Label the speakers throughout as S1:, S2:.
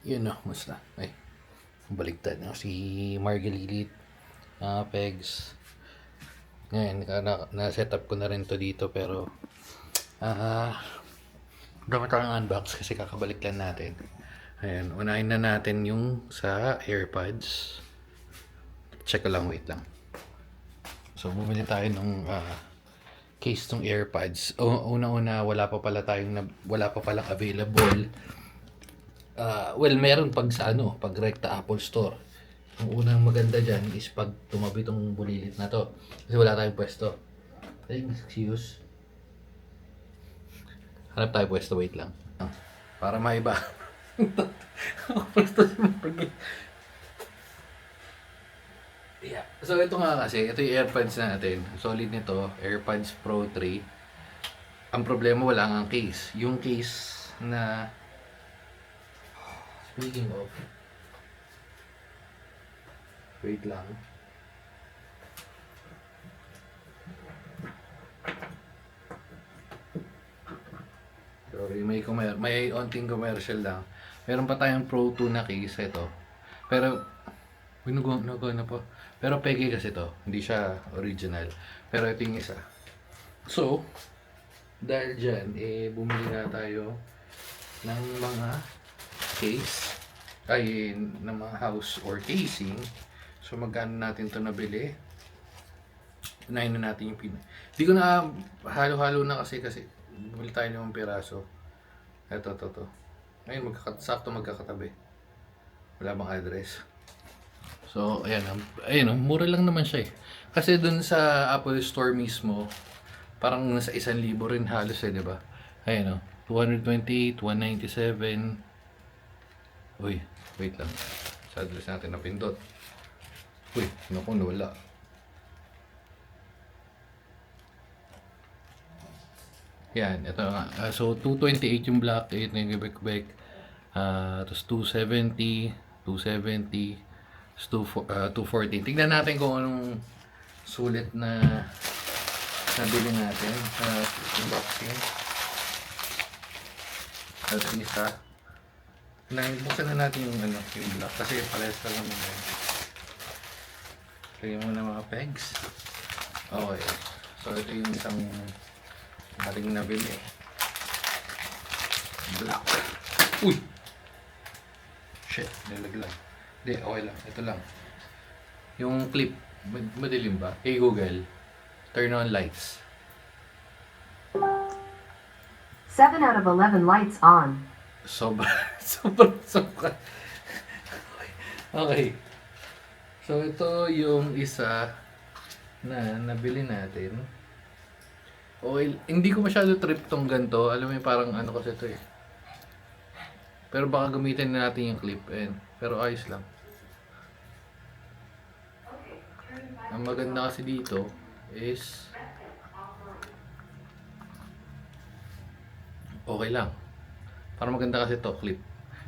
S1: Yun no, musta? Ay, baligtad no? Si Margalilit, Pegs. Ngayon, na-set up ko na rin to dito pero ah dami tayong unbox kasi kakabalik lang natin. Ayan, unahin na natin yung sa AirPods. Check ko lang, wait lang. So, bumili tayo ng case ng AirPods. Una-una, wala pa palang available. Well, meron pag sa pag Recta Apple Store. Ang unang maganda dyan is pag tumabi tong bulilit na to. Kasi wala tayong pwesto. Ay, excuse. Hanap tayo pwesto, wait lang. Para maiba. Pwesto si Margie. Yeah. So ito nga kasi, ito yung AirPods natin. Solid nito, AirPods Pro 3. Ang problema, wala nga case. Yung case na speaking of, wait lang. Sorry, may onting commercial lang. Meron pa tayong Pro 2 na case ito. Pero nagawa na po. Pero peke kasi to, hindi siya original. Pero ito yung isa. So, dahil dyan, bumili na tayo ng mga case, ng mga house or casing. So, magkano natin to nabili? Unahin na natin yung Hindi ko na halo-halo na kasi bumili tayo ng piraso. Ito. Ngayon, sakto magkakatabi. Wala bang address? So, ayan, mura lang naman siya eh. Kasi dun sa Apple Store mismo, parang nasa 1,000 rin halos di ba? Ayan 228, 197. Uy, wait lang. Sa address natin napindot. Uy, naku, wala. Yan, ito nga. So, 228 yung black, 8 na yung Quebec. Tapos 270, 270, 240. Tignan natin kung anong sulit na nabili natin sa unboxing. At isa. Buksan na natin yung black kasi parehas ka lang yun. Lagyan mo na mga pegs. Okay. So, ito yung isang ating nabili. Black. Uy! Shit, nilaglag. Hindi, okay lang. Ito lang. Yung clip, madilim ba? Hey Google, turn on lights.
S2: 7 out of 11 lights on.
S1: Sobra. Okay. So, ito yung isa na nabili natin. Okay, hindi ko masyado trip tong ganito. Alam mo yung parang kasi ito eh. Pero baka gamitin na natin yung clip. Pero ayos lang. Ang maganda kasi dito is okay lang. Para maganda kasi to clip.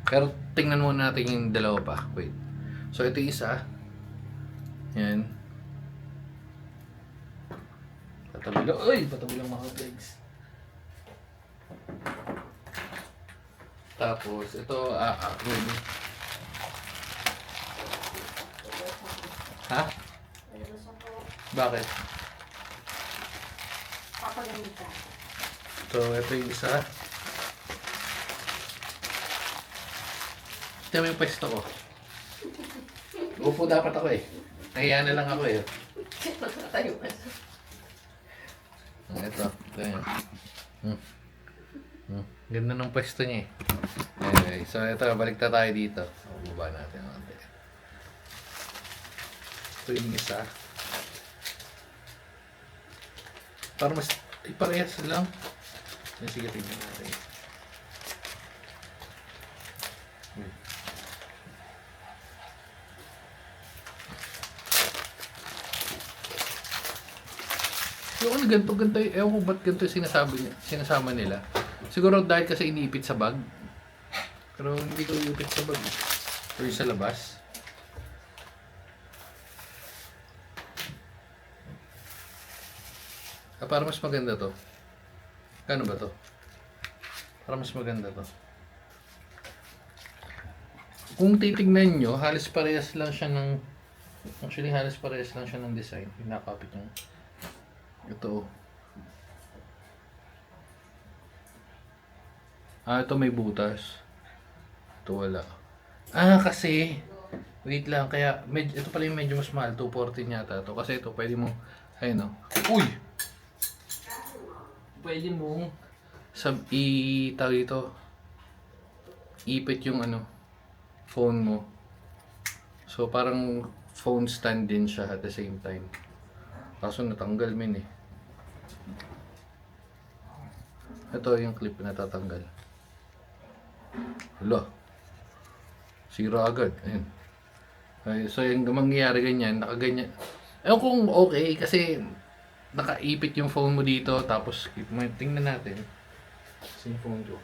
S1: Pero tingnan muna natin yung dalawa pa. Wait. So ito yung isa. Yan. Patabi lang mga pegs. Tapos ito Ha? Bakit?
S2: Papagalitan.
S1: So ito yung isa. Ito yung pwesto ko. Upo dapat ako eh. Nahiya na lang ako eh.
S2: Magkatayo ka.
S1: Ito yun. Ganda ng pwesto niya eh. Anyway, so ito, balik na tayo dito. Baba natin ang konti. Ito yung isa. Para mas parehas lang. Sige, tingnan natin. Yung ganito, ewan ko ba't ganito yung sinasama nila. Siguro dahil kasi iniipit sa bag. Pero hindi ko iniipit sa bag. Or sa labas. Para mas maganda to. Kano ba to? Para mas maganda to. kung titignan nyo, halos parehas lang siya ng, actually halos parehas lang siya ng design. Pinakapit niya. Ito. Ito may butas. Ito wala. Kasi, wait lang, kaya, ito pala yung medyo mas mahal, 240 yata ito. Kasi ito, pwede mong, ayun o. Uy! Pwede mong, tawag ito, ipit yung phone mo. So, parang phone stand din siya at the same time. Kaso natanggal min eh. Ito yung clip na natatanggal. Hala. Sira agad. Ayun. Okay, so yung mangyayari ganyan, nakaganyan. Ewan kung okay kasi nakaipit yung phone mo dito tapos tingnan natin. Kasi yung phone ko.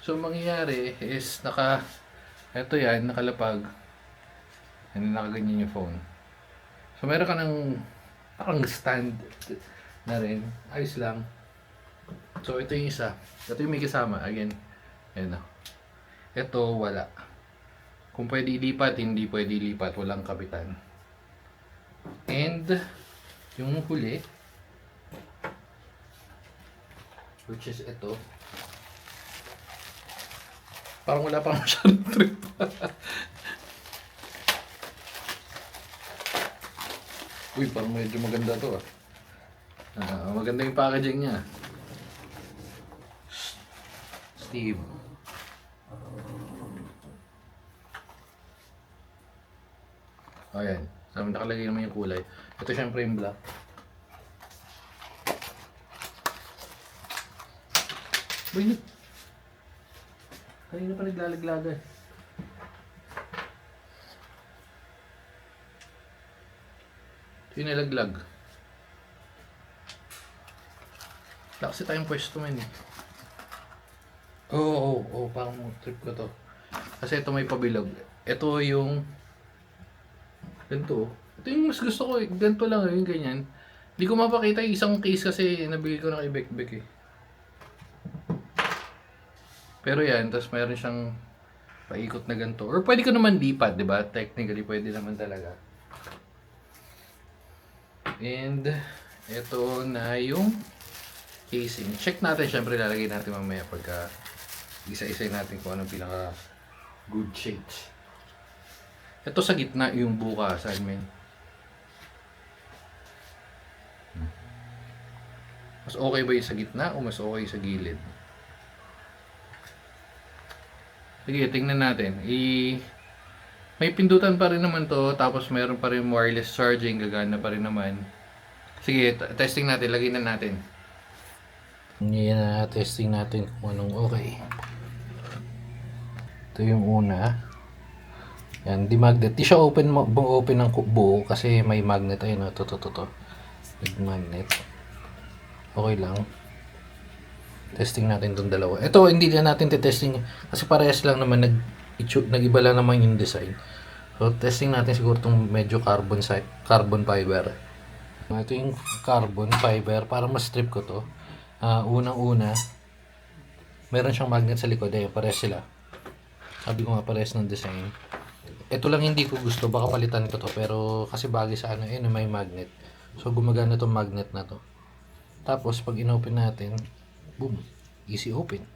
S1: So mangyayari is eto yan, nakalapag. And nakaganyan yung phone. So meron ka ng parang stand na rin. Ayos lang. So ito yung isa. Ito yung may kasama. Again. Ayan o. Ito wala. Kung pwede ilipat, hindi pwede ilipat. Walang kapitan. And yung huli, which is ito. Parang wala pa masyadong trip. Uy, parang medyo maganda to ah. Maganda yung packaging niya. Steve. Ayan. So, nakalagay naman yung kulay. Ito syempre yung black. Uy, kanina pa naglalaglagan. Ito yung nalaglag. Wala kasi tayong pwesto man eh. Oo, parang trip ko to. Kasi ito may pabilog. Ito yung ganito. Ito yung mas gusto ko eh. Ganito lang yung ganyan. Hindi ko mapakita yung isang case kasi nabili ko na kay Bekbek eh. Pero yan, tapos mayroon siyang paikot na ganito. Or pwede ko naman lipat, di ba? Technically, pwede naman talaga. And ito na yung casing. Check natin, syempre lalagay natin mamaya pagka isa-isa natin kung anong pinaka good shades. Ito sa gitna yung bukasan, men. Mas okay ba yung sa gitna o mas okay sa gilid? Sige, tingnan natin. May pindutan pa rin naman to, tapos meron pa rin wireless charging, gagana pa rin naman. Sige, testing natin, lagay na natin. Yan na, testing natin kung anong okay. Ito yung una. Yan, di magnet. Di siya open ng buo kasi may magnet. Ayun, to. May magnet. Okay lang. Testing natin itong dalawa. Ito, hindi na natin testing kasi parehas lang naman, nag-iba lang naman yung design. So, testing natin siguro itong medyo carbon fiber. Ito yung carbon fiber, para mas strip ko to. Unang-una, meron siyang magnet sa likod. Parehas sila. Sabi ko nga, parehas ng design. Ito lang hindi ko gusto, baka palitan ko to. Pero kasi bagay sa may magnet. So, gumagana itong magnet na to. Tapos, pag in-open natin, boom, easy open.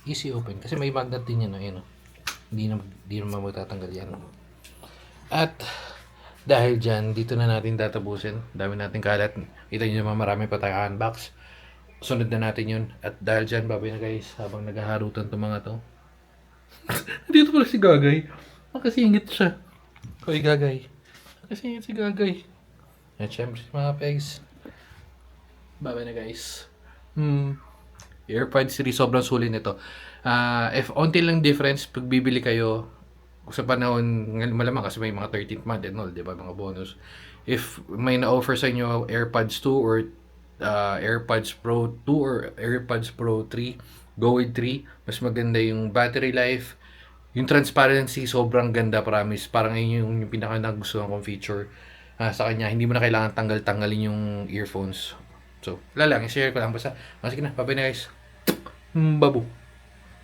S1: Easy open. Kasi may magnet din yan, Hindi naman matatanggal yan. At, dahil dyan, dito na natin tatapusin. Dami natin kalat. Kita nyo naman marami pa tayong unbox. Sunod na natin yun. At dahil dyan, babay na guys, habang naghaharutan itong mga to. Dito pala si Gagay. Makasingit siya. Hoy, Gagay. Makasingit si Gagay. At syempre, mga pegs. Babay na guys. AirPods series, sobrang sulit nito. If onti lang difference, pag bibili kayo sa panahon, malamang kasi may mga 13th month and all, di ba, mga bonus. If may na-offer sa inyo AirPods 2 or AirPods Pro 2 or AirPods Pro 3, go with 3. Mas maganda yung battery life. Yung transparency, sobrang ganda, promise. Parang yun yung pinaka nagustuhan kong feature sa kanya. Hindi mo na kailangan tanggalin yung earphones. So, wala lang, i-share ko lang basta. Sige na, bye-bye na guys. Babu.